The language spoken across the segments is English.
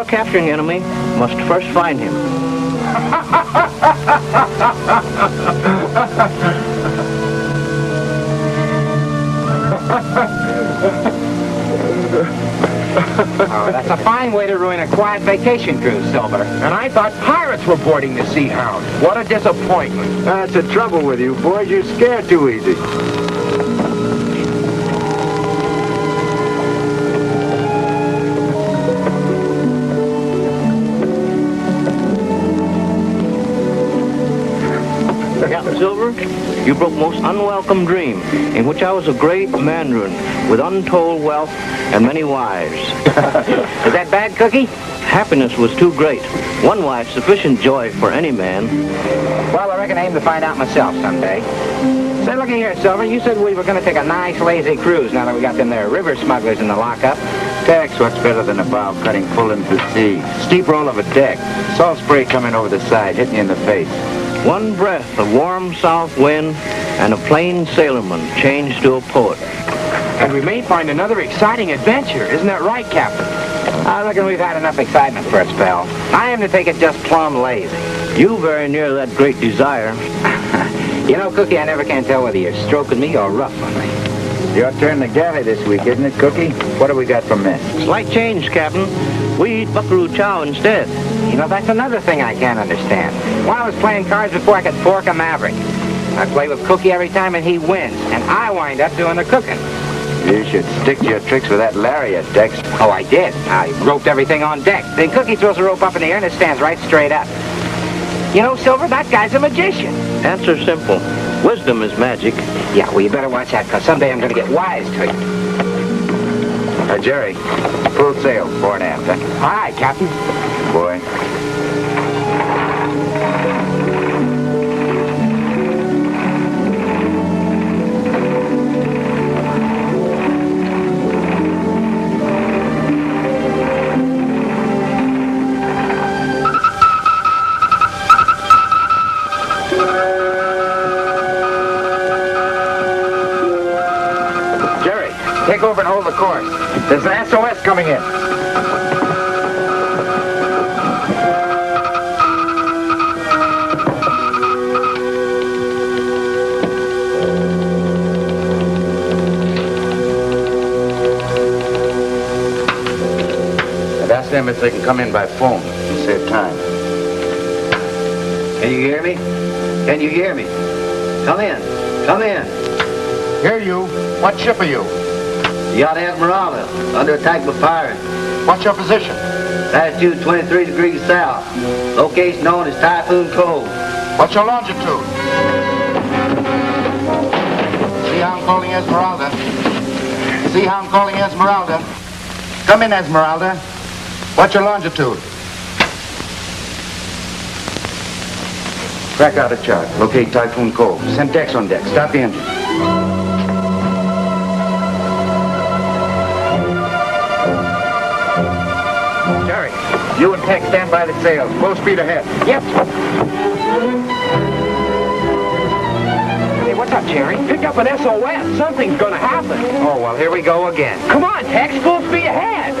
capturing an enemy, must first find him. Oh, that's a fine way to ruin a quiet vacation cruise, Silver. And I thought pirates were boarding the Sea Hound. What a disappointment. That's the trouble with you boys. You're scared too easy. Captain Silver, you broke most unwelcome dream, in which I was a great mandarin with untold wealth and many wives. Is that bad, Cookie? Happiness was too great. One wife, sufficient joy for any man. Well, I reckon I aim to find out myself someday. Say, looky here, Silver. You said we were going to take a nice, lazy cruise now that we got them there river smugglers in the lockup. Tex, what's better than a bow cutting full into the sea? Steep roll of a deck. Salt spray coming over the side, hitting you in the face. One breath of warm south wind, and a plain sailorman changed to a poet. And we may find another exciting adventure. Isn't that right, Captain? I reckon we've had enough excitement for a spell. I am to take it just plumb lazy. You very near that great desire. You know, Cookie, I never can tell whether you're stroking me or ruffling me. Your turn to galley this week, isn't it, Cookie? What do we got for mess? Slight change, Captain. We eat buckaroo chow instead. You know, that's another thing I can't understand. While I was playing cards before I could fork a maverick. I play with Cookie every time and he wins, and I wind up doing the cooking. You should stick to your tricks with that lariat, Dex. Oh, I did. I roped everything on deck. Then Cookie throws a rope up in the air and it stands right straight up. You know, Silver, that guy's a magician. Answer simple. Wisdom is magic. Yeah, well, you better watch that, because someday I'm going to get wise to you. Jerry, full sail, fore and aft, huh? Aye, Captain. Boy. Take over and hold the course. There's an SOS coming in. And ask them if they can come in by phone and save time. Can you hear me? Can you hear me? Come in. Come in. Hear you. What ship are you? Yacht Esmeralda, under attack by pirates. What's your position? Latitude 23 degrees south. Location known as Typhoon Cove. What's your longitude? See how I'm calling Esmeralda? See how I'm calling Esmeralda? Come in, Esmeralda. What's your longitude? Crack out a chart. Locate Typhoon Cove. Send Dex on deck. Stop the engine. Jerry, you and Tex stand by the sails. Full speed ahead. Yep. Hey, what's up, Jerry? Pick up an SOS. Something's gonna happen. Oh, well, here we go again. Come on, Tex. Full speed ahead.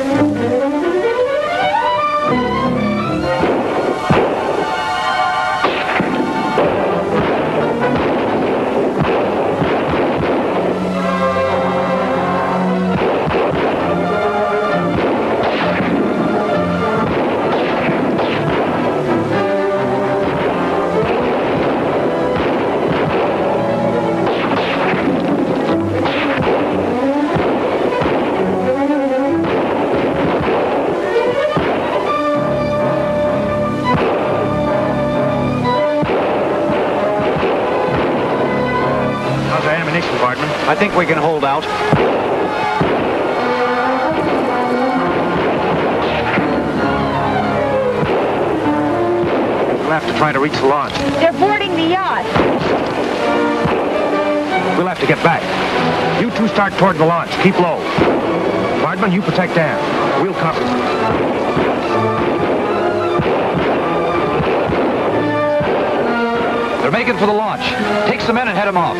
I think we can hold out. We'll have to try to reach the launch. They're boarding the yacht. We'll have to get back. You two start toward the launch. Keep low. Hardman, you protect Dan. We'll cover. They're making for the launch. Take some men and head them off.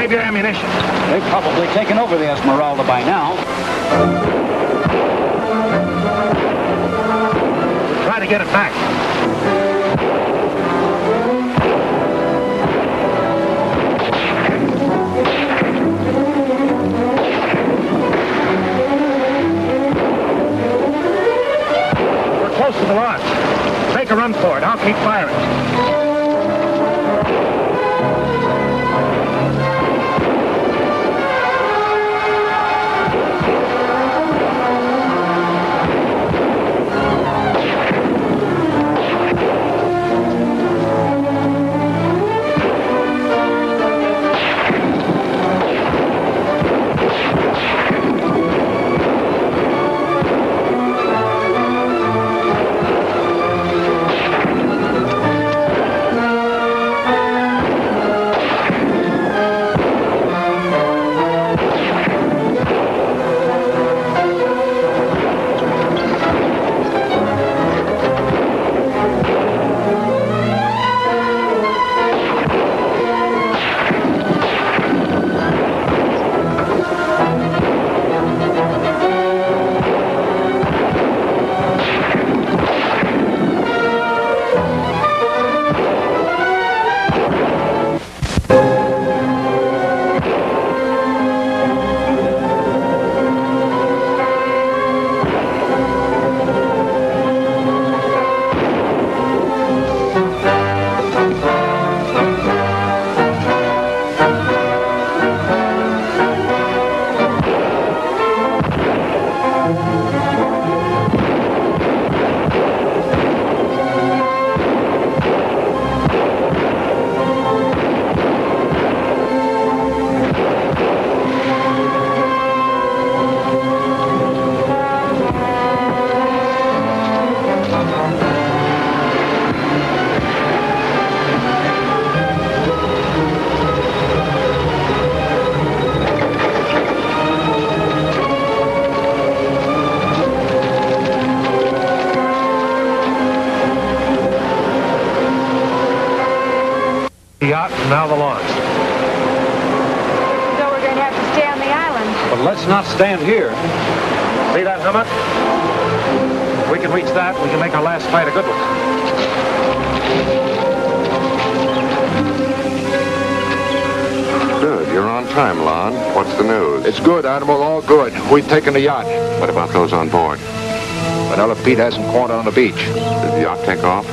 Save your ammunition. They've probably taken over the Esmeralda by now. Try to get it back. We're close to the launch. Make a run for it. I'll keep firing. The yacht and now the launch. So we're going to have to stay on the island. But let's not stand here. See that hummock? If we can reach that, we can make our last flight a good one. Good. You're on time, Lon. What's the news? It's good, Admiral. All good. We've taken the yacht. What about those on board? Vanilla Pete hasn't cornered on the beach. Did the yacht take off?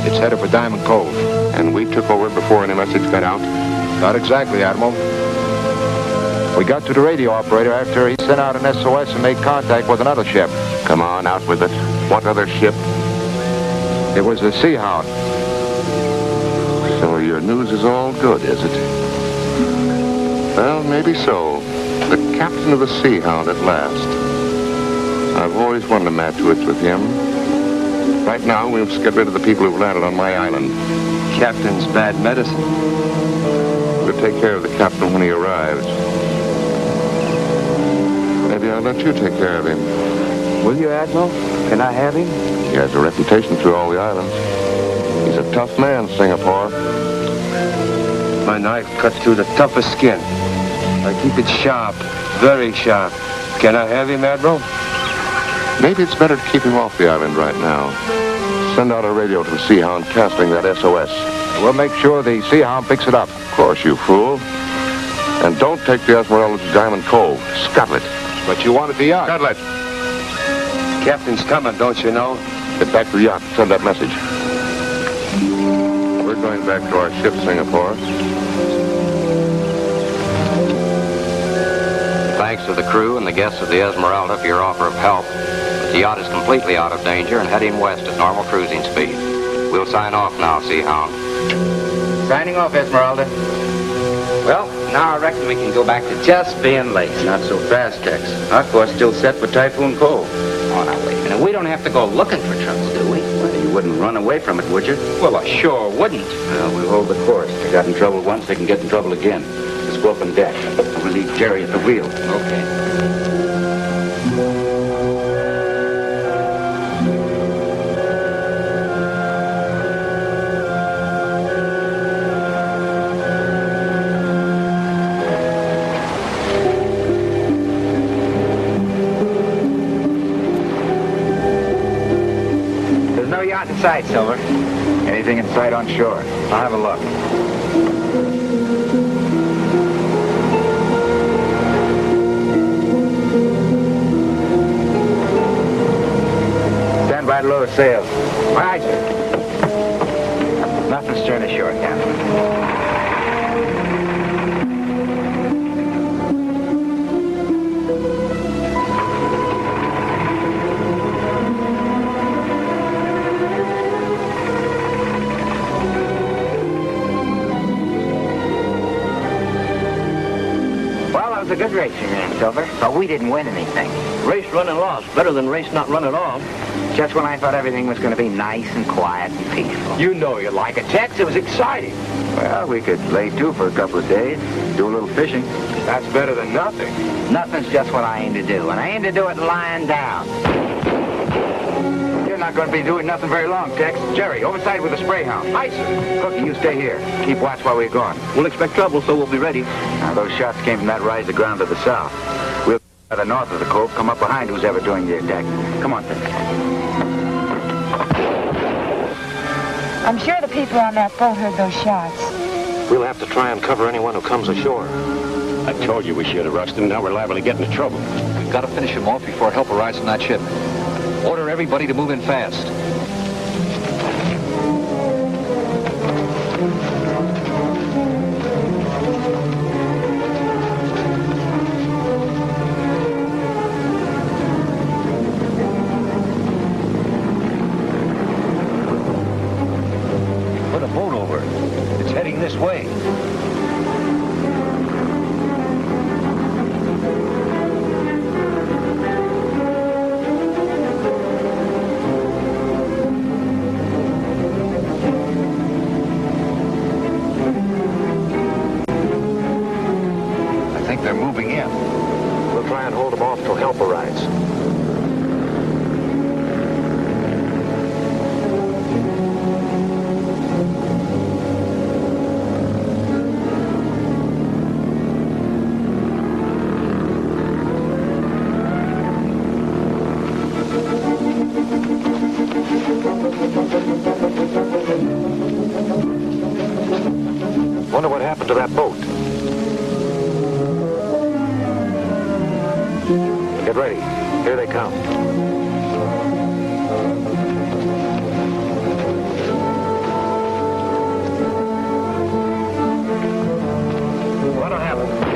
It's headed for Diamond Cove. And we took over before any message got out? Not exactly, Admiral. We got to the radio operator after he sent out an SOS and made contact with another ship. Come on, out with it. What other ship? It was the Seahound. So your news is all good, is it? Well, maybe so. The captain of the Seahound at last. I've always wanted a match with him. Right now, we must get rid of the people who've landed on my island. Captain's bad medicine. We'll take care of the captain when he arrives. Maybe I'll let you take care of him. Will you, Admiral? Can I have him? He has a reputation through all the islands. He's a tough man, Singapore. My knife cuts through the toughest skin. I keep it sharp, very sharp. Can I have him, Admiral? Maybe it's better to keep him off the island right now. Send out a radio to the Seahound casting that SOS. We'll make sure the Seahound picks it up. Of course, you fool. And don't take the Esmeralda to Diamond Cove. Scuttle it. But you wanted the yacht. Scuttle it. Captain's coming, don't you know? Get back to the yacht. Send that message. We're going back to our ship, Singapore. Thanks to the crew and the guests of the Esmeralda for your offer of help. But the yacht is completely out of danger and heading west at normal cruising speed. We'll sign off now, Seahound. Signing off, Esmeralda. Well, now I reckon we can go back to just being late. Not so fast, Tex. Our course still set for Typhoon Cove. Oh, now, wait a minute. We don't have to go looking for trouble, do we? Well, you wouldn't run away from it, would you? Well, I sure wouldn't. Well, we'll hold the course. They got in trouble once, they can get in trouble again. Let's go up on deck. We'll leave Jerry at the wheel. Okay. sight, Silver? Anything in sight on shore? I'll have a look. Stand by to lower sails. Right, sir. Nothing stern ashore, Captain. Well, that was a good race you ran, Silver, but we didn't win anything. Race run and lost. Better than race not run at all. Just when I thought everything was going to be nice and quiet and peaceful. You know you like it, Tex. It was exciting. Well, we could lay to for a couple of days, do a little fishing. That's better than nothing. Nothing's just what I aim to do, and I aim to do it lying down. You're not going to be doing nothing very long, Tex. Jerry, overside with the spray hound. Aye, sir. Cookie, you stay here. Keep watch while we're gone. We'll expect trouble, so we'll be ready. Now, those shots came from that rise of ground to the south. We'll to the north of the cove, come up behind who's ever doing the attack. Come on, Tex. I'm sure the people on that boat heard those shots. We'll have to try and cover anyone who comes ashore. I told you we should have rushed him. Now we're liable to get into trouble. We've got to finish him off before help arrives on that ship. Order everybody to move in fast. Put a boat over. It's heading this way. I think they're moving in. We'll try and hold them off till help arrives. Wonder what happened to that boat. Get ready. Here they come. What'll happen?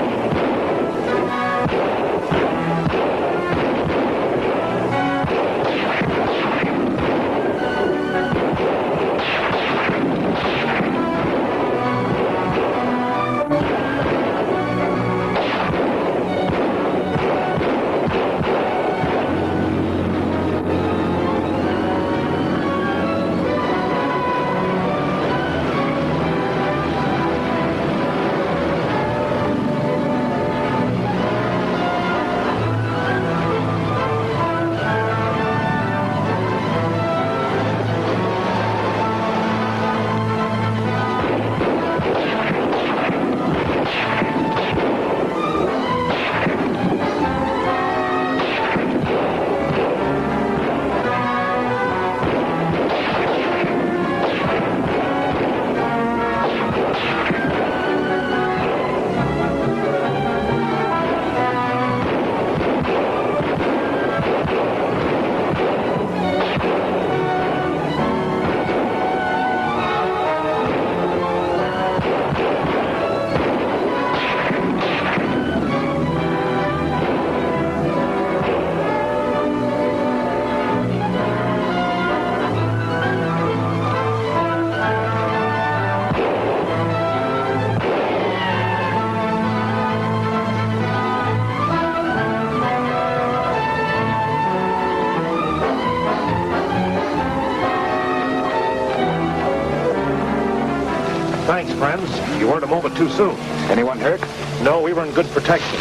Thanks, friends. You weren't a moment too soon. Anyone hurt? No, we were in good protection.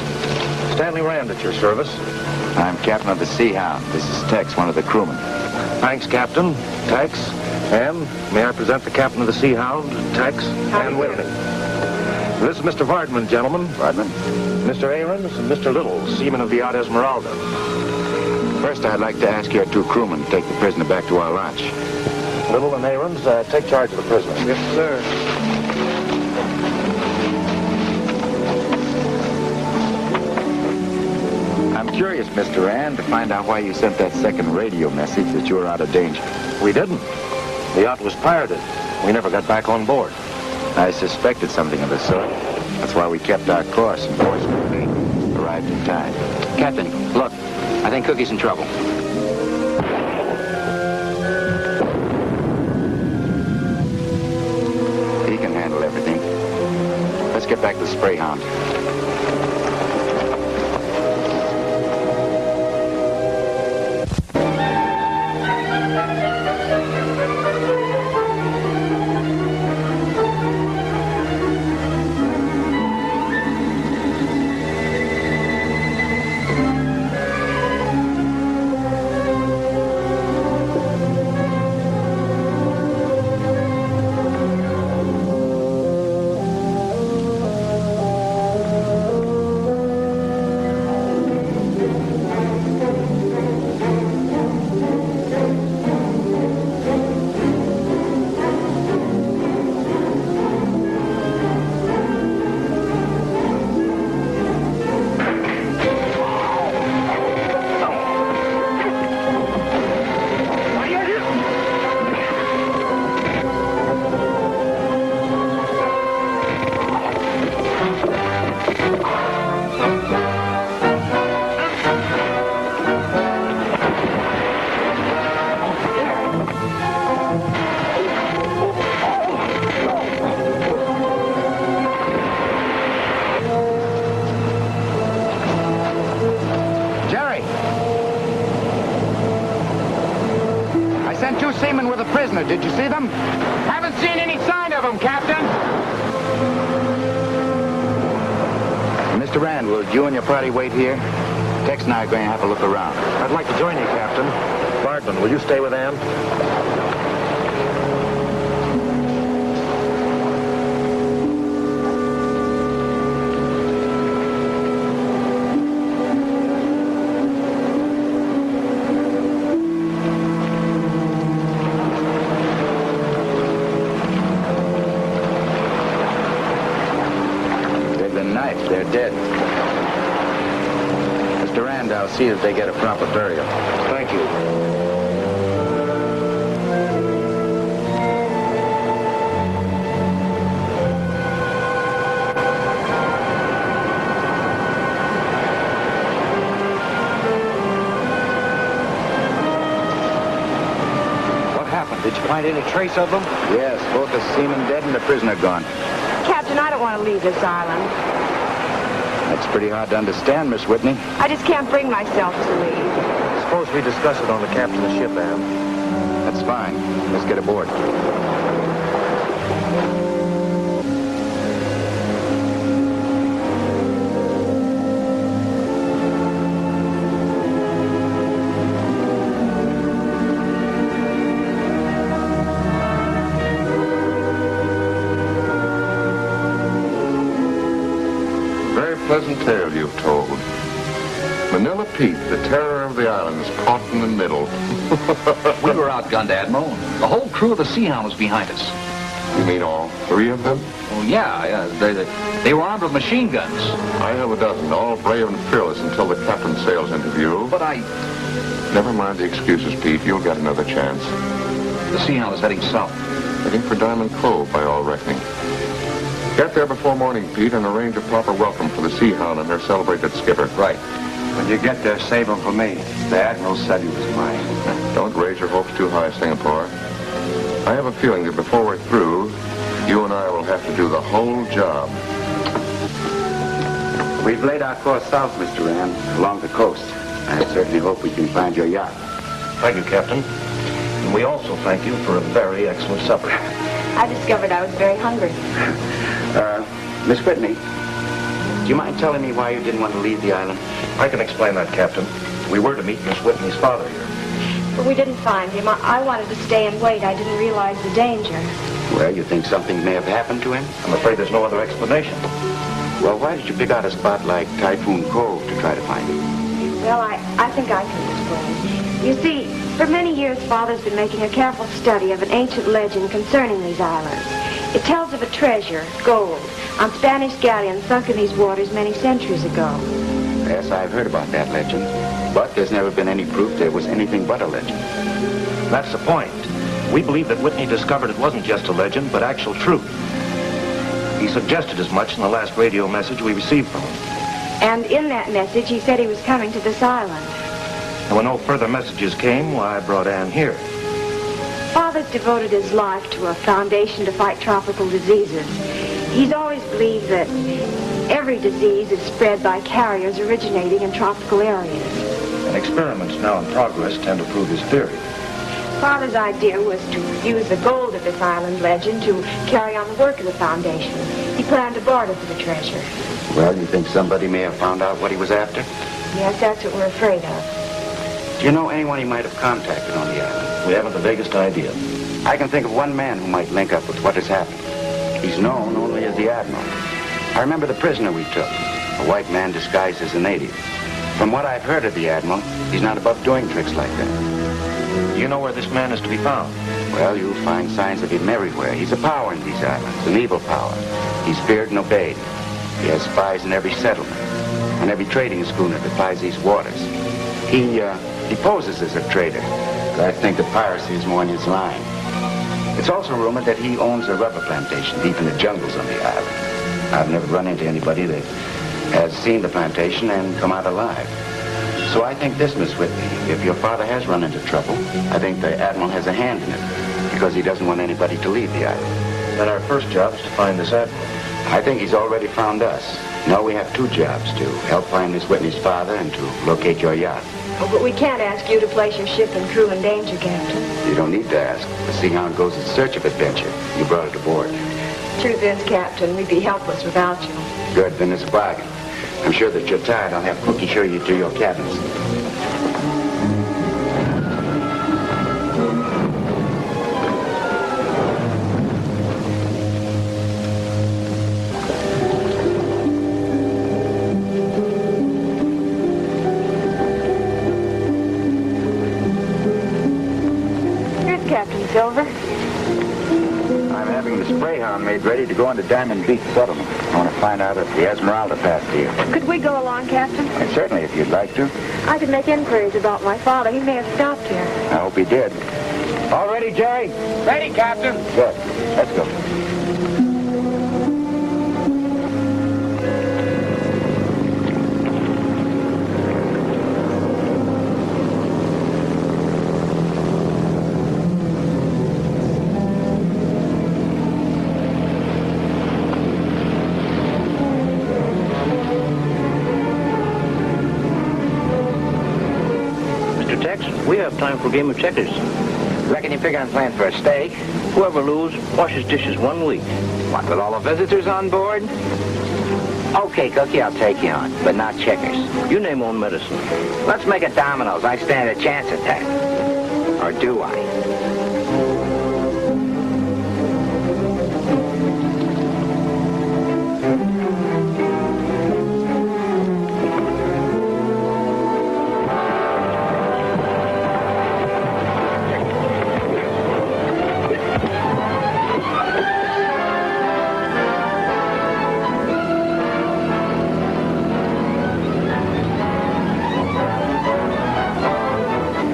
Stanley Rand at your service. I'm captain of the Seahound. This is Tex, one of the crewmen. Thanks, Captain. Tex. And may I present the captain of the Seahound, Tex, and Whitney. This is Mr. Vardman, gentlemen. Vardman? Mr. Ahrens and Mr. Little, seaman of the yacht Esmeralda. First, I'd like to ask your two crewmen to take the prisoner back to our launch. Little and Aarons, take charge of the prisoner. Yes, sir. I'm curious, Mr. Rand, to find out why you sent that second radio message that you were out of danger. We didn't. The yacht was pirated. We never got back on board. I suspected something of the sort. That's why we kept our course and fortunately arrived in time. Captain, look. I think Cookie's in trouble. He can handle everything. Let's get back to the spray hound. Did you see them? Haven't seen any sign of them, Captain. Mr. Rand, will you and your party wait here? Tex and I are going to have a look around. I'd like to join you, Captain. Bardman, will you stay with Ann? They're dead. Mr. Rand, I'll see that they get a proper burial. Thank you. What happened? Did you find any trace of them? Yes, both the seaman dead and the prisoner gone. Captain, I don't want to leave this island. That's pretty hard to understand, Miss Whitney. I just can't bring myself to leave. Suppose we discuss it on the captain of the ship, Ann. That's fine. Let's get aboard. Pleasant tale you've told. Manila Pete, the terror of the islands, caught in the middle. We were outgunned, Admiral. The whole crew of the Seahound was behind us. You mean all three of them? Oh, yeah. They were armed with machine guns. I have a dozen, all brave and fearless until the captain's sales interview. But Never mind the excuses, Pete. You'll get another chance. The Seahound is heading south. Heading for Diamond Cove, by all reckoning. Get there before morning, Pete, and arrange a proper welcome for the Seahound and her celebrated skipper. Right. When you get there, save him for me. The Admiral said he was mine. Don't raise your hopes too high, Singapore. I have a feeling that before we're through, you and I will have to do the whole job. We've laid our course south, Mr. Rand, along the coast. I certainly hope we can find your yacht. Thank you, Captain. And we also thank you for a very excellent supper. I discovered I was very hungry. Miss Whitney, do you mind telling me why you didn't want to leave the island? I can explain that, Captain. We were to meet Miss Whitney's father here. But we didn't find him. I wanted to stay and wait. I didn't realize the danger. Well, you think something may have happened to him? I'm afraid there's no other explanation. Well, why did you pick out a spot like Typhoon Cove to try to find him? Well, I think I can explain. You see, for many years, Father's been making a careful study of an ancient legend concerning these islands. It tells of a treasure, gold, on Spanish galleons sunk in these waters many centuries ago. Yes, I've heard about that legend. But there's never been any proof there was anything but a legend. That's the point. We believe that Whitney discovered it wasn't just a legend, but actual truth. He suggested as much in the last radio message we received from him. And in that message, he said he was coming to this island. And when no further messages came, well, I brought Ann here. Father's devoted his life to a foundation to fight tropical diseases. He's always believed that every disease is spread by carriers originating in tropical areas. And experiments now in progress tend to prove his theory. Father's idea was to use the gold of this island legend to carry on the work of the foundation. He planned to barter for the treasure. Well, you think somebody may have found out what he was after? Yes, that's what we're afraid of. Do you know anyone he might have contacted on the island? We haven't the vaguest idea. I can think of one man who might link up with what has happened. He's known only as the Admiral. I remember the prisoner we took, a white man disguised as a native. From what I've heard of the Admiral, he's not above doing tricks like that. Do you know where this man is to be found? Well, you'll find signs of him everywhere. He's a power in these islands, an evil power. He's feared and obeyed. He has spies in every settlement, on every trading schooner that plies these waters. He poses as a trader, but I think the piracy is more in his line. It's also rumored that he owns a rubber plantation deep in the jungles on the island. I've never run into anybody that has seen the plantation and come out alive. So I think this, Miss Whitney, if your father has run into trouble, I think the Admiral has a hand in it, because he doesn't want anybody to leave the island. Then our first job is to find this Admiral. I think he's already found us. No, we have two jobs, to help find Miss Whitney's father and to locate your yacht. Oh, but we can't ask you to place your ship and crew in danger, Captain. You don't need to ask. The Seahound goes in search of adventure. You brought it aboard. Truth is, Captain, we'd be helpless without you. Good, then it's a bargain. I'm sure that you're tired. I'll have Cookie show you to your cabins. Here's Captain Silver. I'm having the spray hound made ready to go into Diamond Beach settlement. I want to find out if the Esmeralda passed here. Could we go along, Captain? And certainly, if you'd like to. I could make inquiries about my father. He may have stopped here. I hope he did. All ready, Jerry? Ready, Captain. Good. Let's go. Mr. Tex, we have time for a game of checkers. Reckon you figure on playing for a steak? Whoever loses washes dishes 1 week. What, with all the visitors on board? Okay, Cookie, I'll take you on, but not checkers. You name own medicine. Let's make it dominoes. I stand a chance at that. Or do I?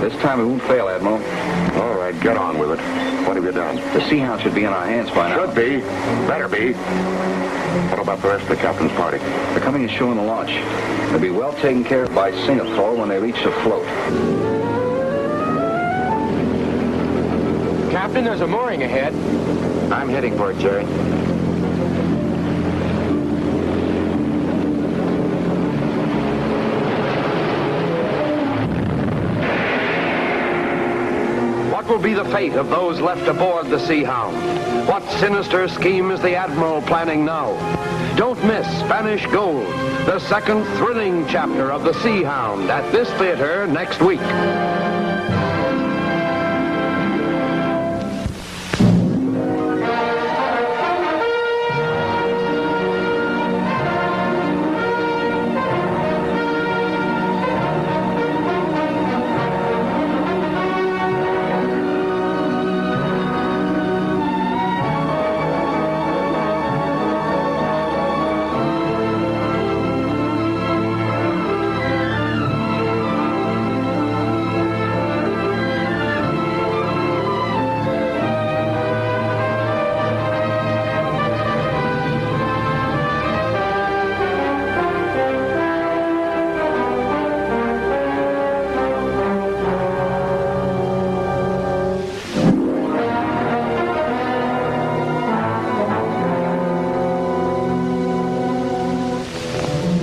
This time we won't fail, Admiral. All right, get on with it. What have you done? The Seahound should be in our hands by now. Should be. Better be. What about the rest of the captain's party? They're coming ashore in the launch. They'll be well taken care of by Singapore when they reach the float. Captain, there's a mooring ahead. I'm heading for it, Jerry. What will be the fate of those left aboard the Seahound? What sinister scheme is the Admiral planning now? Don't miss Spanish Gold, the second thrilling chapter of the Seahound at this theater next week.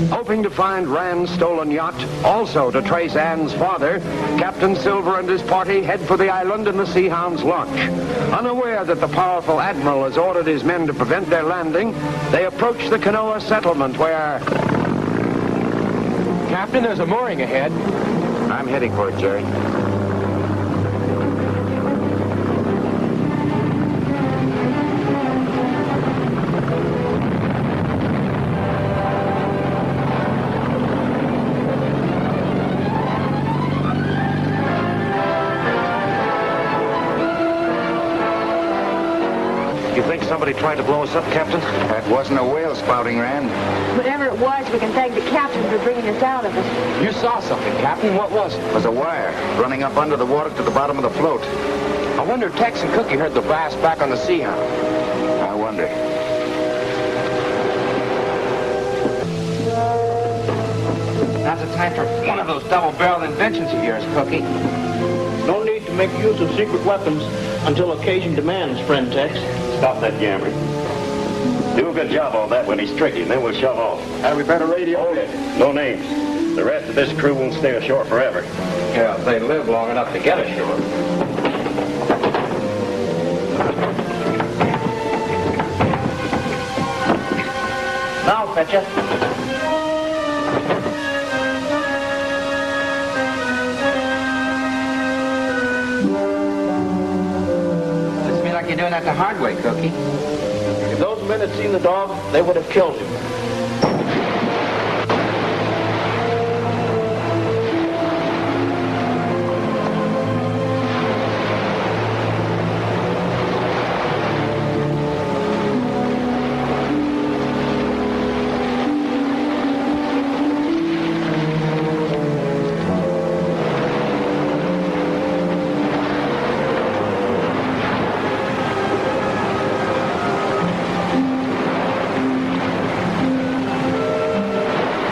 Hoping to find Rand's stolen yacht, also to trace Anne's father, Captain Silver and his party head for the island in the Seahound's launch. Unaware that the powerful admiral has ordered his men to prevent their landing, they approach the Kanoa settlement where... Captain, there's a mooring ahead. I'm heading for it, Jerry. You think somebody tried to blow us up, Captain? That wasn't a whale spouting, Rand. Whatever it was, we can thank the captain for bringing us out of it. You saw something, Captain. What was it? It was a wire running up under the water to the bottom of the float. I wonder if Tex and Cookie heard the blast back on the Seahound. I wonder. Now's the time for one of those double-barreled inventions of yours, Cookie. No need to make use of secret weapons until occasion demands, friend Tex. Stop that yammering. Do a good job on that when he's tricky, and then we'll shove off. We better radio. No names. The rest of this crew won't stay ashore forever. Yeah, if they live long enough to get ashore. Now, Fetcher. Looks to me like you're doing that the hard way, Cookie. If those men had seen the dog, they would have killed him.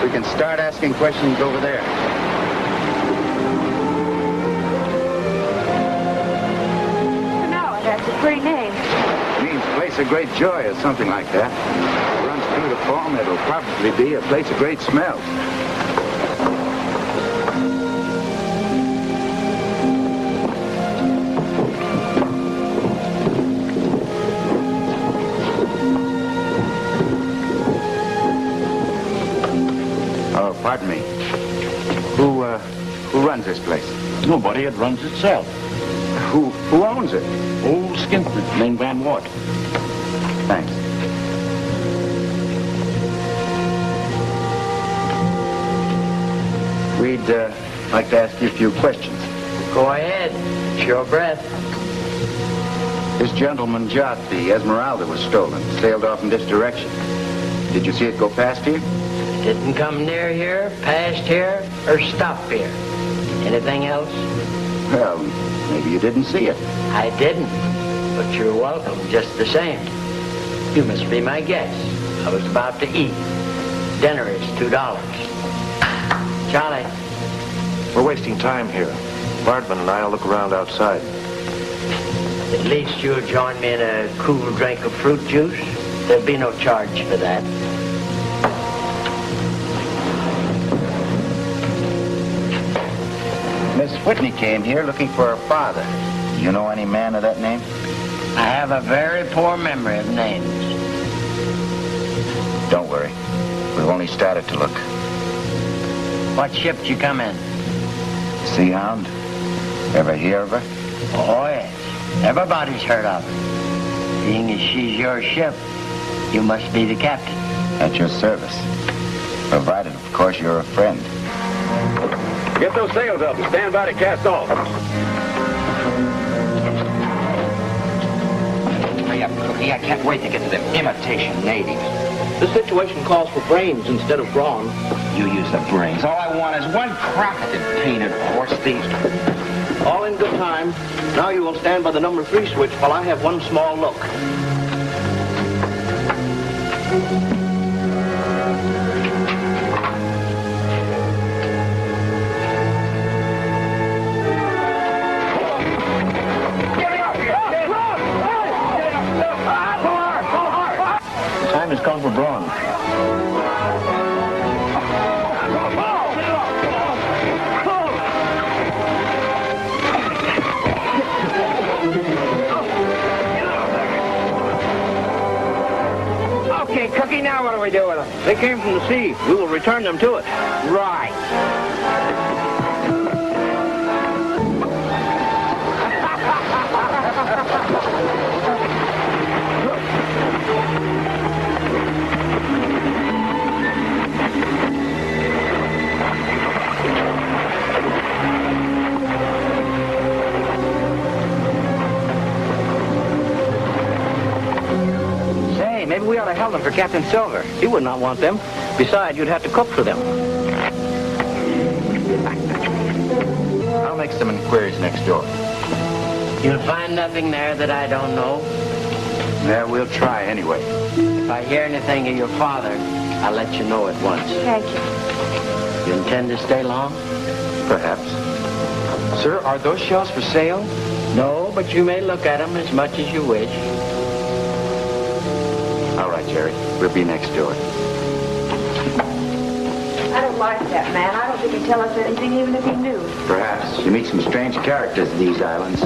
We can start asking questions over there. No, that's a pretty name. Means place of great joy or something like that. Runs through the poem, it'll probably be a place of great smell. Oh, pardon me. Who runs this place? Nobody. It runs itself. Who owns it? Old skinflint named Van Wart. Thanks. We'd like to ask you a few questions. Go ahead. It's your breath. This gentleman's yacht, the Esmeralda, was stolen. Sailed off in this direction. Did you see it go past here? Didn't come near here, past here, or stop here. Anything else? Well, maybe you didn't see it. I didn't. But you're welcome just the same. You must be my guest. I was about to eat. Dinner is $2. Charlie. We're wasting time here. Bardman and I'll look around outside. At least you'll join me in a cool drink of fruit juice. There'll be no charge for that. Miss Whitney came here looking for her father. You know any man of that name? I have a very poor memory of names. Don't worry. We've only started to look. What ship did you come in? Seahound? Ever hear of her? Oh, yes. Everybody's heard of her. Seeing as she's your ship, you must be the captain. At your service. Provided, of course, you're a friend. Get those sails up and stand by to cast off. Hurry up, Cookie. I can't wait to get to them imitation natives. The situation calls for brains instead of brawn. You use the brains. All I want is one crack at them painted horse thieves. All in good time. Now you will stand by the number 3 switch while I have one small look. The time has come for brawn. They came from the sea. We will return them to it. Right. Say, maybe we ought to help them for Captain Silver. He would not want them. Besides, you'd have to cook for them. I'll make some inquiries next door. You'll find nothing there that I don't know. Yeah, we'll try anyway. If I hear anything of your father, I'll let you know at once. Thank you. You intend to stay long? Perhaps. Sir, are those shells for sale? No, but you may look at them as much as you wish. All right, Jerry. We'll be next door. I don't like that man. I don't think he'd tell us anything even if he knew. Perhaps. You meet some strange characters in these islands.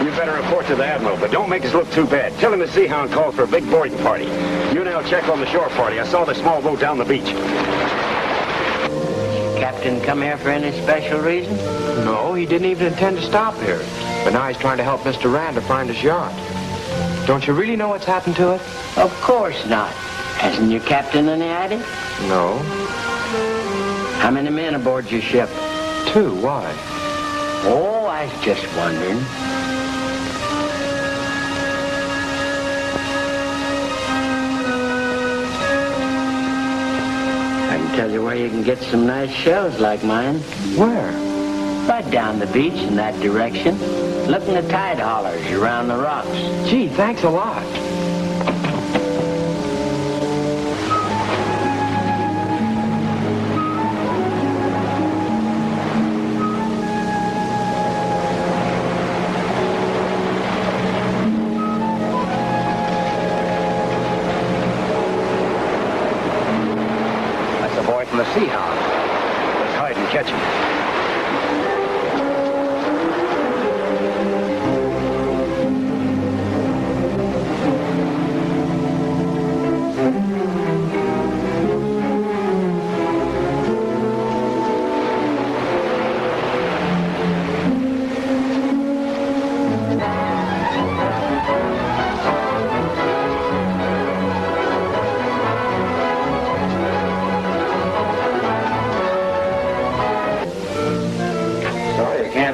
You better report to the Admiral, but don't make us look too bad. Tell him the Sea-Hound called for a big boarding party. You and I'll check on the shore party. I saw the small boat down the beach. Captain come here for any special reason? No, he didn't even intend to stop here. But now he's trying to help Mr. Rand to find his yacht. Don't you really know what's happened to it? Of course not. Hasn't your captain any idea? No. How many men aboard your ship? 2. Why? Oh, I was just wondering. I can tell you where you can get some nice shells like mine. Where? Right down the beach in that direction. Look in the tide hollers around the rocks. Gee, thanks a lot. That's a boy from the Sea-Hound. Let's hide and catch him.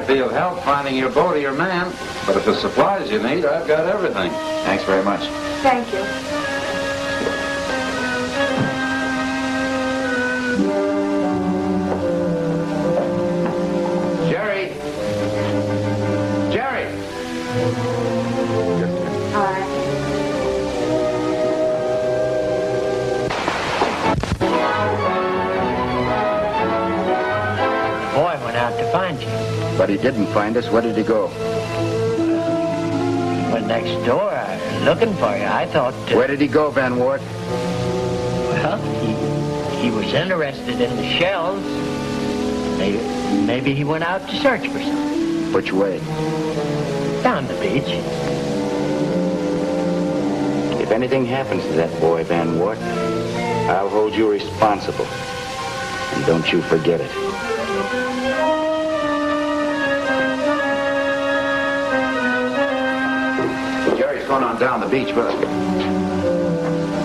Be of help finding your boat or your man. But if it's supplies you need, I've got everything. Thanks very much. Thank you. Jerry! Jerry! All right. Boy went out to find you. But he didn't find us. Where did he go? Went next door looking for you. I thought... Where did he go, Van Wart? Well, he was interested in the shells. Maybe he went out to search for some. Which way? Down the beach. If anything happens to that boy, Van Wart, I'll hold you responsible. And don't you forget it. Jerry's gone on down the beach, but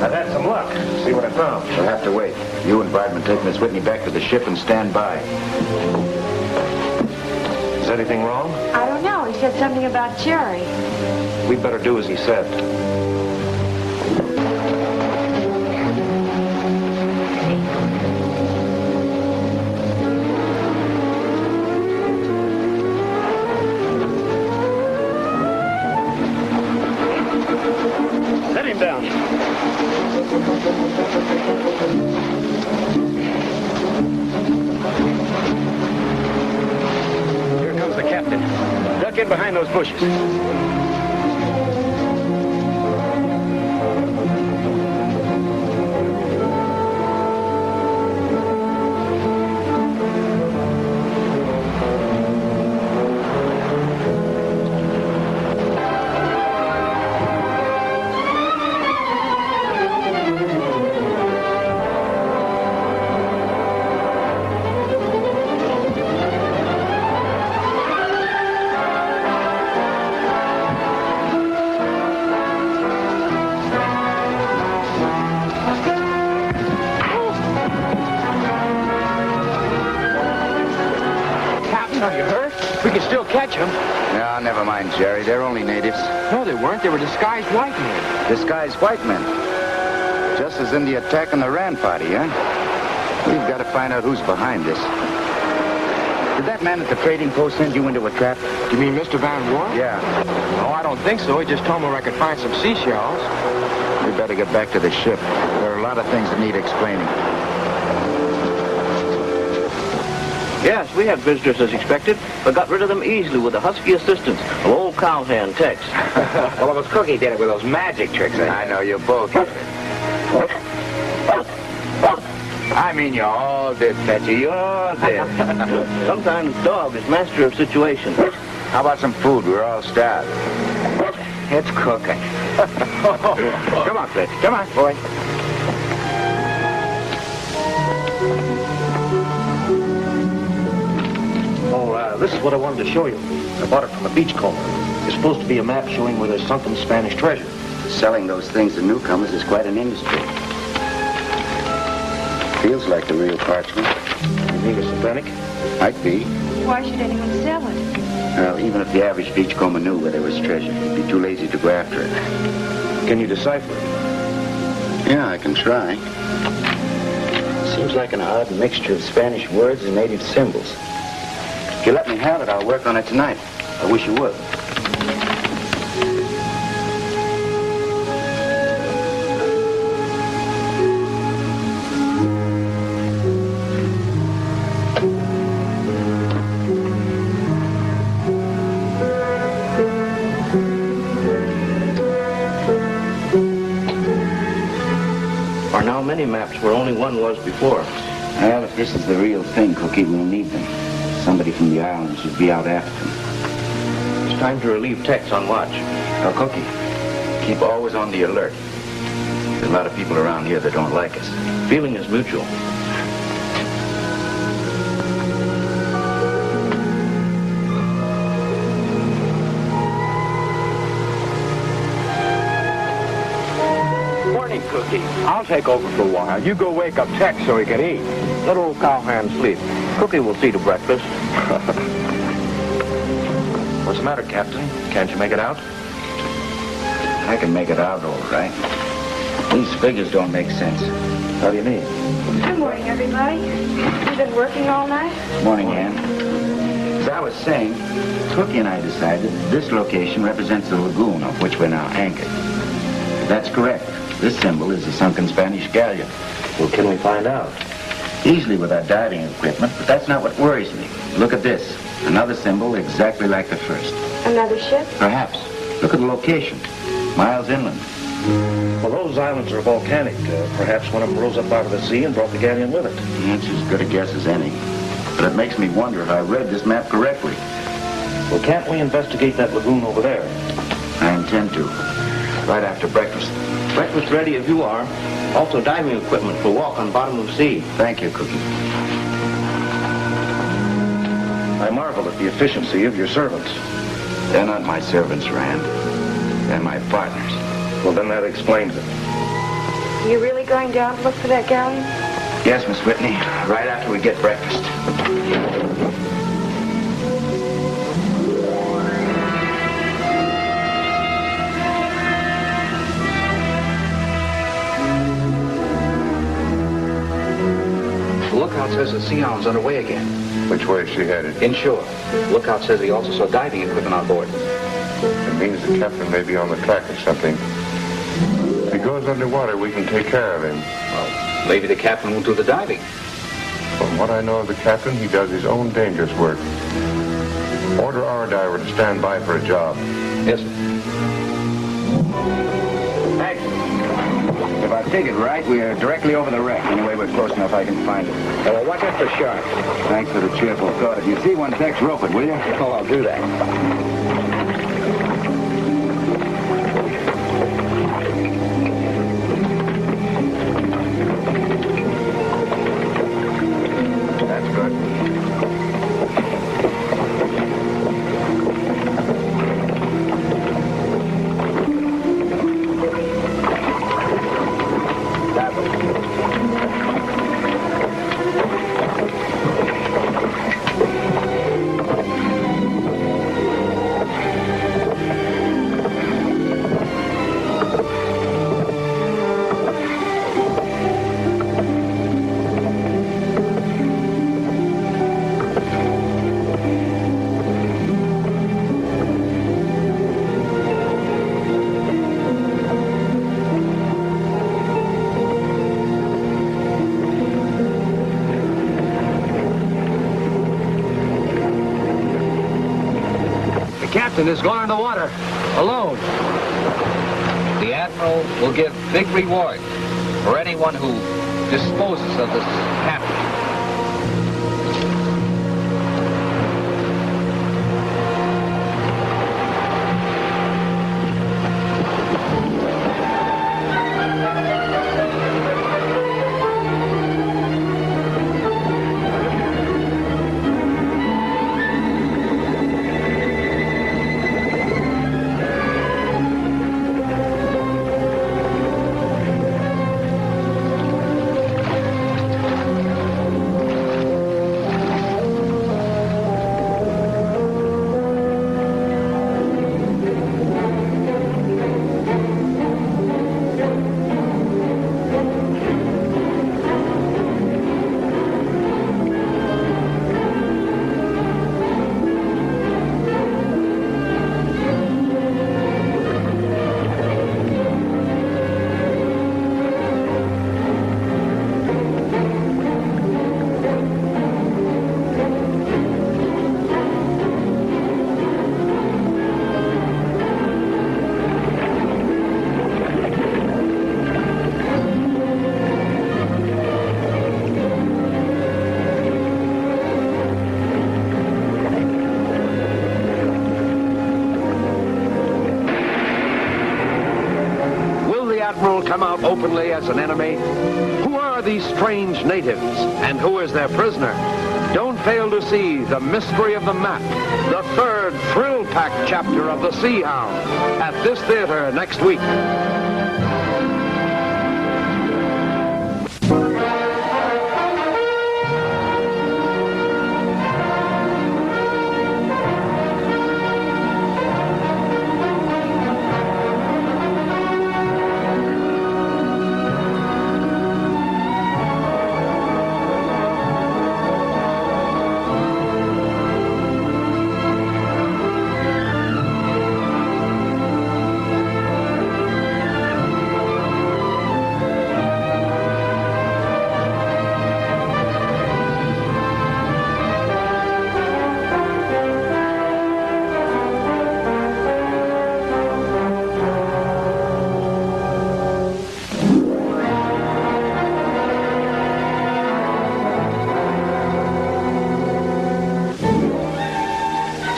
I've had some luck. See what I found. We'll have to wait. You and Bardman take Miss Whitney back to the ship and stand by. Is anything wrong? I don't know. He said something about Jerry. We'd better do as he said. Set him down. Here comes the captain. Duck in behind those bushes. catch them. No, never mind, Jerry. They're only natives. No, they weren't. They were disguised white men. Disguised white men. Just as in the attack on the Rand Party, huh? We've got to find out who's behind this. Did that man at the trading post send you into a trap? You mean Mr. Van Wart? Yeah. No, I don't think so. He just told me where I could find some seashells. We better get back to the ship. There are a lot of things that need explaining. Yes, we had visitors as expected, but got rid of them easily with the husky assistance of old cowhand Tex. Well, it was Cookie did it with those magic tricks. I know you both. I mean, you all did, Petty. You all did. Sometimes dog is master of situations. How about some food? We're all starved. It's cooking. Come on, Fritz. Come on, boy. Oh, this is what I wanted to show you. I bought it from a beachcomber. It's supposed to be a map showing where there's sunken Spanish treasure. Selling those things to newcomers is quite an industry. Feels like the real parchment. You mean it's authentic? Might be. Why should anyone sell it? Well, even if the average beachcomber knew where there was treasure, he'd be too lazy to go after it. Can you decipher it? Yeah, I can try. Seems like an odd mixture of Spanish words and native symbols. If you let me have it, I'll work on it tonight. I wish you would. Are now many maps where only one was before. Well, if this is the real thing, Cookie, we'll need them. Somebody from the island should be out after them. It's time to relieve Tex on watch. Now, Cookie, keep always on the alert. There's a lot of people around here that don't like us. Feeling is mutual. Morning, Cookie. I'll take over for a while. You go wake up Tex so he can eat. Let old cowhand sleep. Cookie will see to breakfast. What's the matter, Captain? Can't you make it out? I can make it out all right. These figures don't make sense. How do you mean? Good morning, everybody. You've been working all night? Morning, Ann. As I was saying, Cookie and I decided this location represents the lagoon on which we're now anchored. That's correct. This symbol is a sunken Spanish galleon. Well, can we find out? Easily with our diving equipment, but that's not what worries me. Look at this. Another symbol exactly like the first. Another ship? Perhaps. Look at the location. Miles inland. Well, those islands are volcanic. Perhaps one of them rose up out of the sea and brought the galleon with it. That's as good a guess as any. But it makes me wonder if I read this map correctly. Well, can't we investigate that lagoon over there? I intend to. Right after breakfast. Breakfast ready if you are. Also diving equipment for walk on bottom of sea. Thank you, Cookie. I marvel at the efficiency of your servants. They're not my servants, Rand. They're my partners. Well, then that explains it. You really going down to look for that galleon? Yes, Miss Whitney. Right after we get breakfast. The lookout says the Sea Hound's underway again. Which way is she headed? Inshore. The lookout says he also saw diving equipment on board. It means the captain may be on the track or something. If he goes underwater, we can take care of him. Well, maybe the captain won't do the diving. From what I know of the captain, he does his own dangerous work. Order our diver to stand by for a job. Yes, sir. Thanks. If I figured right, we are directly over the wreck. Anyway, we're close enough I can find it. Well, watch out for sharks. Thanks for the cheerful thought. If you see one, Tex, rope it, will you? Oh, I'll do that. That's good. captain is going in the water, alone. The Admiral will give big rewards for anyone who disposes of this captain. Come out openly as an enemy? Who are these strange natives, and who is their prisoner? Don't fail to see The Mystery of the Map, the third thrill-packed chapter of The Sea Hound, at this theater next week.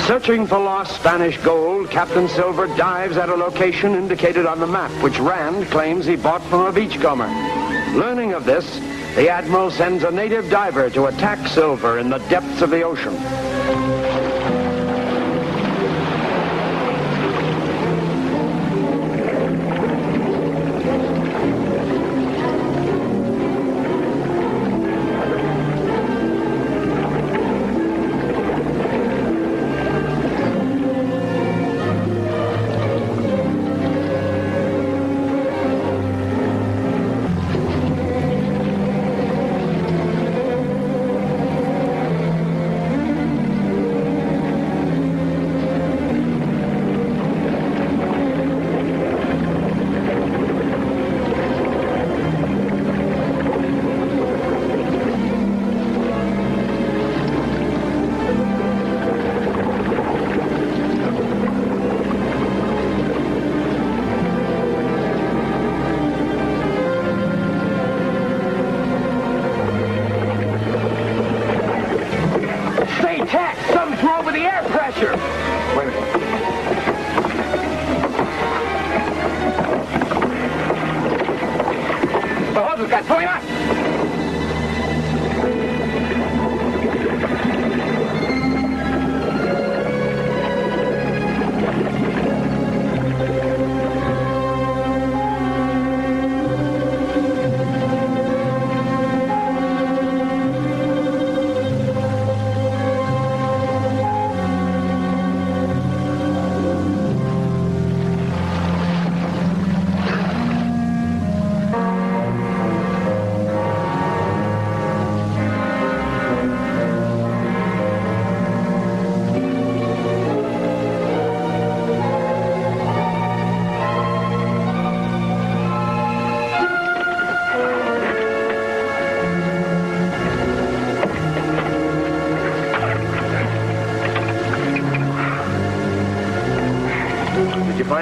Searching for lost Spanish gold, Captain Silver dives at a location indicated on the map, which Rand claims he bought from a beachcomber. Learning of this, the Admiral sends a native diver to attack Silver in the depths of the ocean.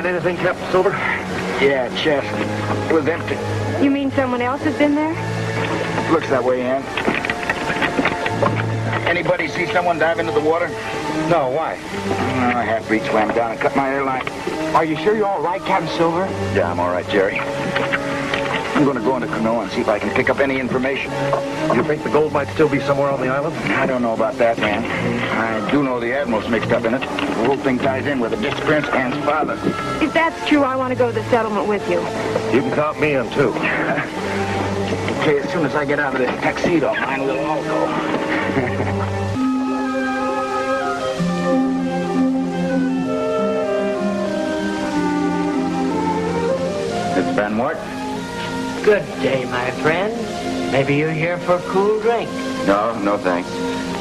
find anything, Captain Silver? Yeah, chest. It was empty. You mean someone else has been there? Looks that way, Ann. Anybody see someone dive into the water? No, why? I half-breed swam down and cut my airline. Are you sure you're all right, Captain Silver? Yeah, I'm all right, Jerry. I'm going to go into Canoa and see if I can pick up any information. You think the gold might still be somewhere on the island? I don't know about that, man. I do know the Admiral's mixed up in it. The whole thing ties in with the disappearance of Ann's father. If that's true, I want to go to the settlement with you. You can count me in, too. Okay, as soon as I get out of this tuxedo, mine will all go. Miss Van Wert? Good day, my friend. Maybe you're here for a cool drink. No thanks.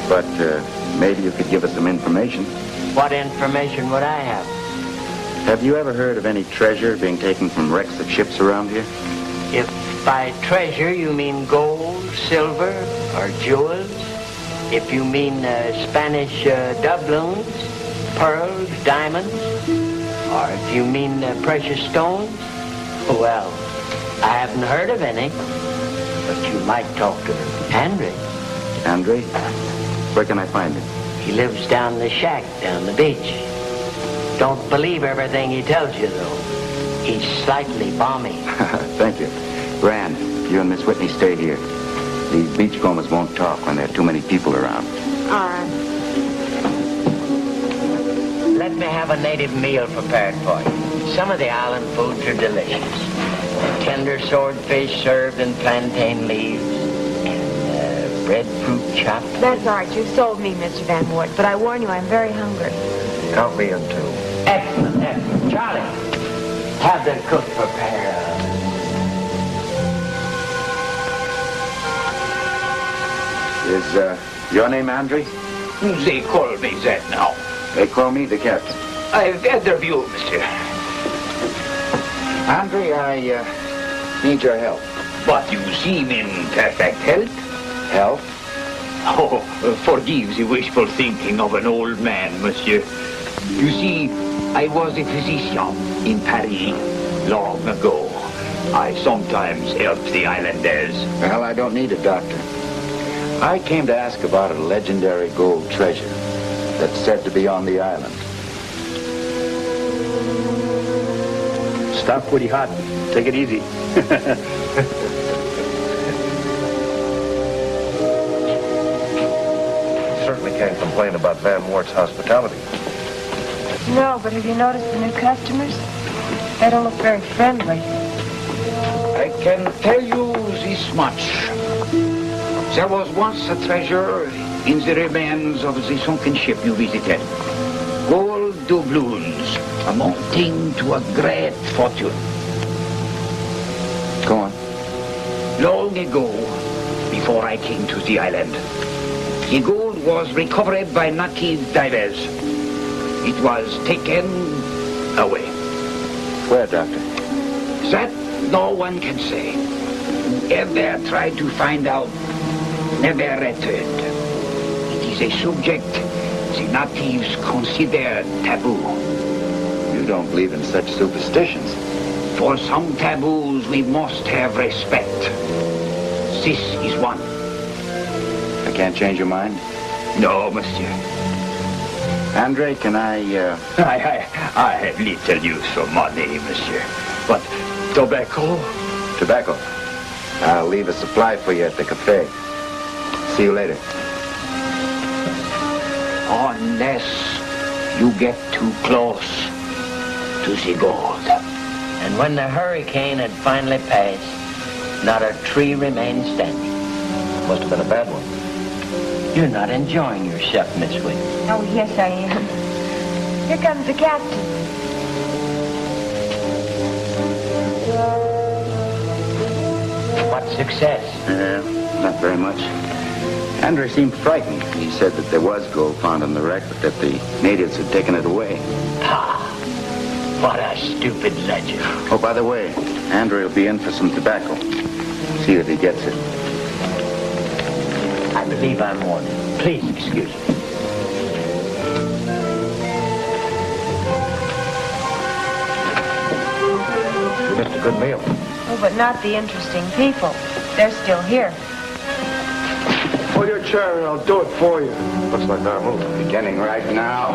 But maybe you could give us some information. What information would I have? Have you ever heard of any treasure being taken from wrecks of ships around here? If by treasure you mean gold, silver, or jewels, if you mean Spanish doubloons, pearls, diamonds, or if you mean precious stones, well, I haven't heard of any, but you might talk to Andre. Andre? Where can I find him? He lives down the shack, down the beach. Don't believe everything he tells you, though. He's slightly balmy. Thank you. Rand, you and Miss Whitney stay here. These beachcombers won't talk when there are too many people around. All right. Let me have a native meal prepared for you. Some of the island foods are delicious. Tender swordfish served in plantain leaves, and breadfruit chopped. That's all right. You sold me, Mr. Van Wert, but I warn you, I'm very hungry. Count me in, too. Excellent, excellent. Charlie, have the cook prepare. Is your name Andre? They call me that now. They call me the captain. I've had the view, monsieur. Andre, I need your help. But you seem in perfect health. Health? Oh, forgive the wishful thinking of an old man, monsieur. You see, I was a physician in Paris long ago. I sometimes help the islanders. Well, I don't need a doctor. I came to ask about a legendary gold treasure that's said to be on the island. Stop pretty hot. Take it easy. Certainly can't complain about Van Wert's hospitality. No, but have you noticed the new customers? They don't look very friendly. I can tell you this much. There was once a treasure in the remains of the sunken ship you visited. Gold doubloons amounting to a great fortune. Go on. Long ago, before I came to the island, the gold was recovered by native divers. It was taken away. Where, Doctor? That no one can say. Whoever tried to find out never returned. It is a subject the natives consider taboo. You don't believe in such superstitions. For some taboos, we must have respect. This is one. I can't change your mind? No, monsieur. Andre, can I I have little use for money, monsieur. But tobacco? Tobacco. I'll leave a supply for you at the cafe. See you later. Unless you get too close to the gold. And when the hurricane had finally passed, not a tree remained standing. Must have been a bad one. You're not enjoying yourself, Miss Whitney. Oh, yes, I am. Here comes the captain. What success? Not very much. Andre seemed frightened. He said that there was gold found on the wreck, but that the natives had taken it away. Ah, what a stupid legend. Oh, by the way, Andre will be in for some tobacco. See that he gets it. I believe I'm wanted. Please excuse me. You missed a good meal. Oh, but not the interesting people. They're still here. Pull your chair and I'll do it for you. Looks like our move. Beginning right now.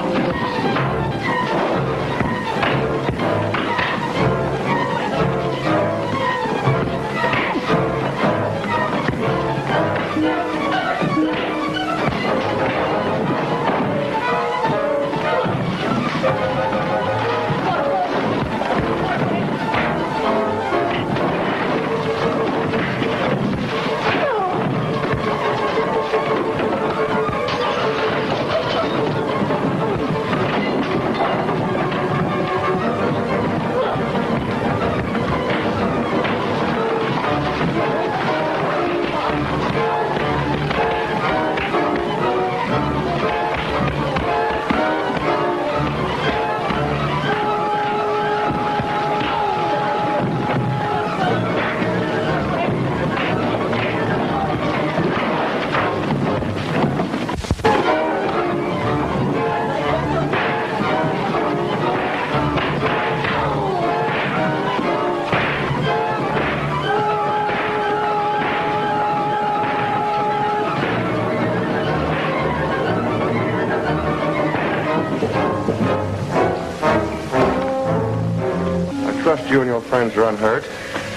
You and your friends are unhurt?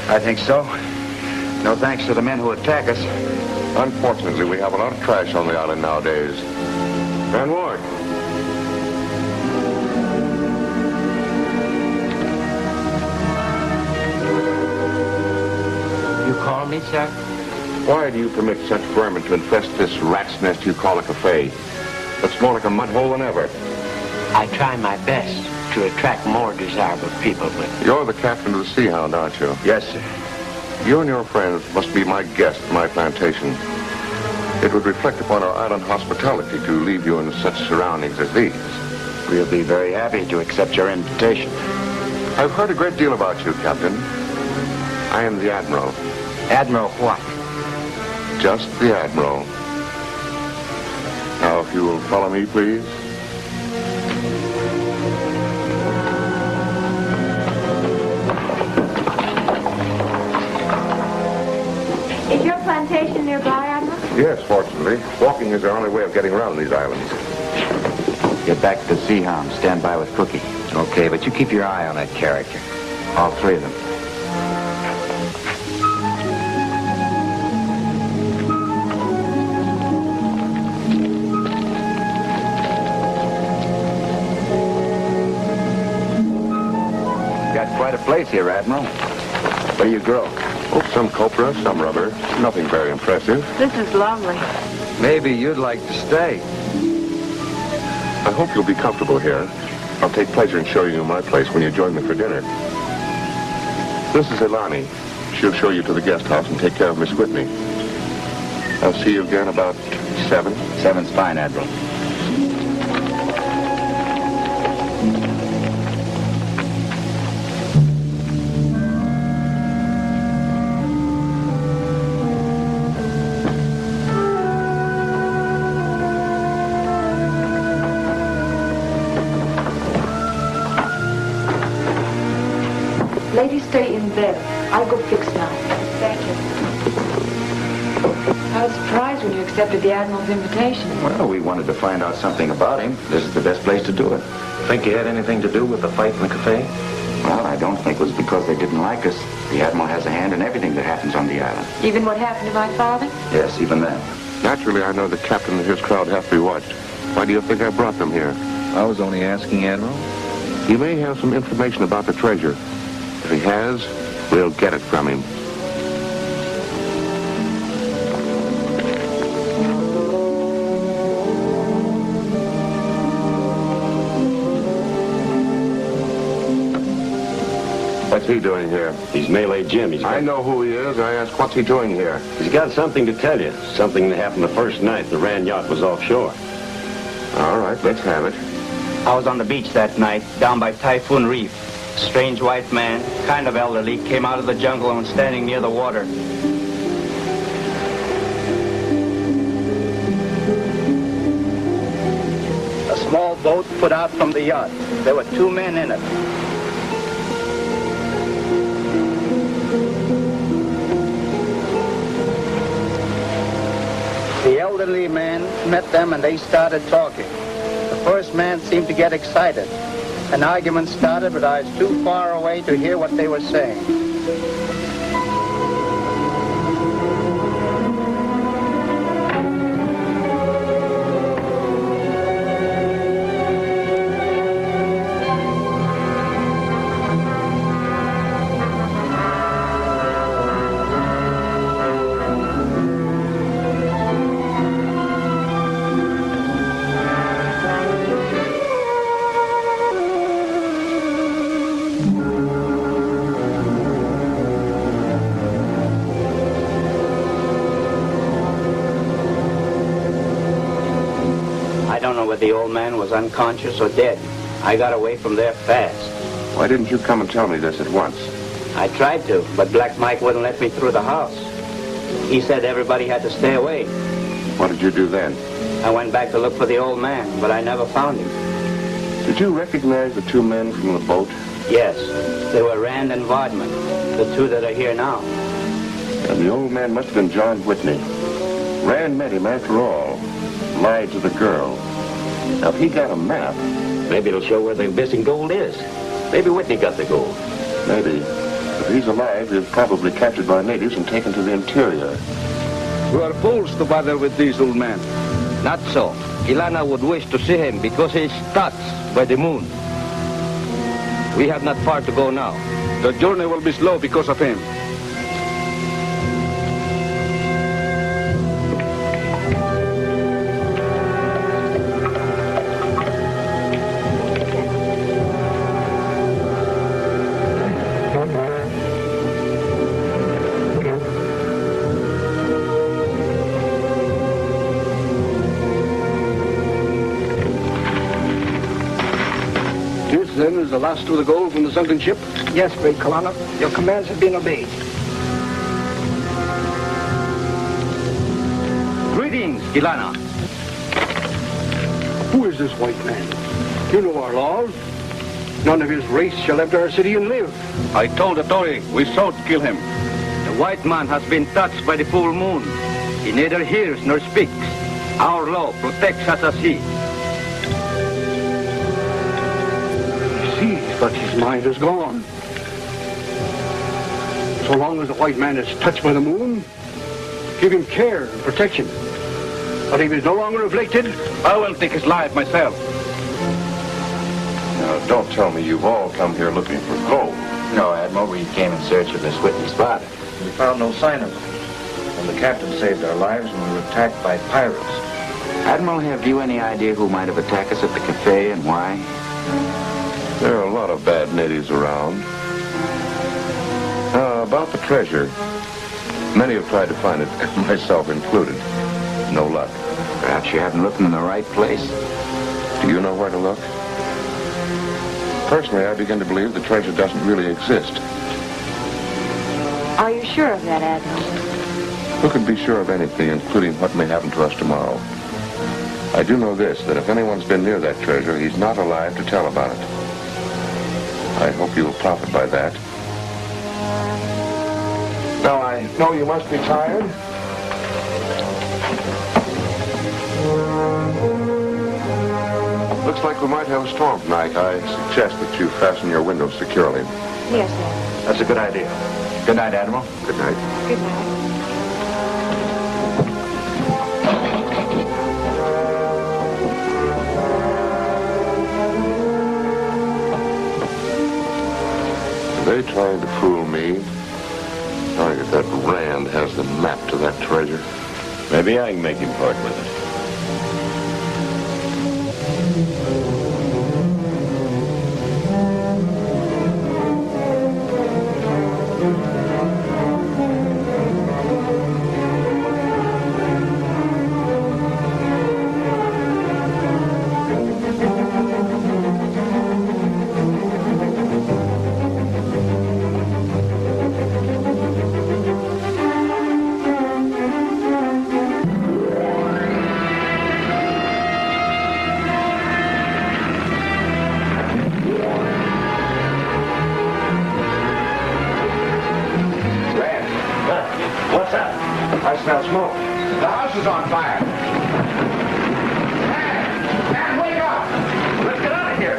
I think so. No thanks to the men who attack us. Unfortunately, we have a lot of trash on the island nowadays. Van Ward. You call me, sir? Why do you permit such vermin to infest this rat's nest you call a cafe? It's more like a mud hole than ever. I try my best to attract more desirable people, but... You're the captain of the Sea Hound, aren't you? Yes, sir. You and your friends must be my guests at my plantation. It would reflect upon our island hospitality to leave you in such surroundings as these. We'll be very happy to accept your invitation. I've heard a great deal about you, Captain. I am the Admiral. Admiral what? Just the Admiral. Now, if you will follow me, please. Is your plantation nearby, Admiral? Yes, fortunately. Walking is our only way of getting around these islands. Get back to the Sea Hound. Stand by with Cookie. Okay, but you keep your eye on that character. All three of them. Got quite a place here, Admiral. What do you grow? Oh, some copra, some rubber. Nothing very impressive. This is lovely. Maybe you'd like to stay. I hope you'll be comfortable here. I'll take pleasure in showing you my place when you join me for dinner. This is Ilani. She'll show you to the guest house and take care of Miss Whitney. I'll see you again about 7. 7's fine, Admiral. Ladies, stay in bed. I'll go fix now. Thank you. I was surprised when you accepted the Admiral's invitation. Well, we wanted to find out something about him. This is the best place to do it. Think you had anything to do with the fight in the cafe? Well, I don't think it was because they didn't like us. The Admiral has a hand in everything that happens on the island. Even what happened to my father? Yes, even then. Naturally, I know the captain and his crowd have to be watched. Why do you think I brought them here? I was only asking, Admiral. He may have some information about the treasure. If he has, we'll get it from him. What's he doing here? He's Malay Jim. I know who he is. I asked, what's he doing here? He's got something to tell you. Something that happened the first night the Rand yacht was offshore. All right, let's have it. I was on the beach that night, down by Typhoon Reef. A strange white man, kind of elderly, came out of the jungle and was standing near the water. A small boat put out from the yacht. There were 2 men in it. elderly man met them and they started talking. The first man seemed to get excited. An argument started, but I was too far away to hear what they were saying. I don't know whether the old man was unconscious or dead. I got away from there fast. Why didn't you come and tell me this at once? I tried to, but Black Mike wouldn't let me through the house. He said everybody had to stay away. What did you do then? I went back to look for the old man, but I never found him. Did you recognize the two men from the boat? Yes, they were Rand and Vodman, the two that are here now. And the old man must have been John Whitney. Rand met him after all. Lied to the girl. Now, if he got a map... Maybe it'll show where the missing gold is. Maybe Whitney got the gold. Maybe. If he's alive, he's probably captured by natives and taken to the interior. We are fools to bother with this old man. Not so. Ilana would wish to see him because he is touched by the moon. We have not far to go now. The journey will be slow because of him. Then is the last of the gold from the sunken ship? Yes, great Kalana. Your commands have been obeyed. Greetings, Ilana. Who is this white man? You know our laws. None of his race shall enter our city and live. I told the Tory we sought to kill him. The white man has been touched by the full moon. He neither hears nor speaks. Our law protects us as he. But his mind is gone. So long as the white man is touched by the moon, give him care and protection. But if he's no longer afflicted, I will take his life myself. Now, don't tell me you've all come here looking for gold. No, Admiral, we came in search of this Whitney's father. We found no sign of him. And the captain saved our lives when we were attacked by pirates. Admiral, have you any idea who might have attacked us at the cafe and why? There are a lot of bad natives around. About the treasure, many have tried to find it, myself included. No luck. Perhaps you haven't looked in the right place. Do you know where to look? Personally, I begin to believe the treasure doesn't really exist. Are you sure of that, Admiral? Who can be sure of anything, including what may happen to us tomorrow? I do know this, that if anyone's been near that treasure, he's not alive to tell about it. I hope you will profit by that. Now I know you must be tired. Looks like we might have a storm tonight. I suggest that you fasten your windows securely. Yes, sir. That's a good idea. Good night, Admiral. Good night. Good night. Are they trying to fool me? Knowing that Rand has the map to that treasure. Maybe I can make him part with it. I smell smoke. The house is on fire. Man, wake up! Let's get out of here.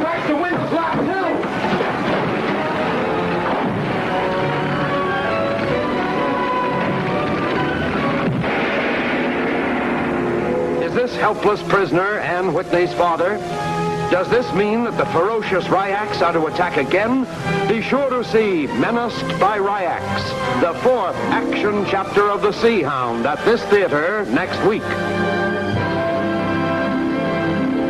Christ, the window's locked too! Is this helpless prisoner Ann Whitney's father? Does this mean that the ferocious Ryaks are to attack again? Be sure to see Menaced by Ryaks, the 4th action chapter of The Sea Hound at this theater next week.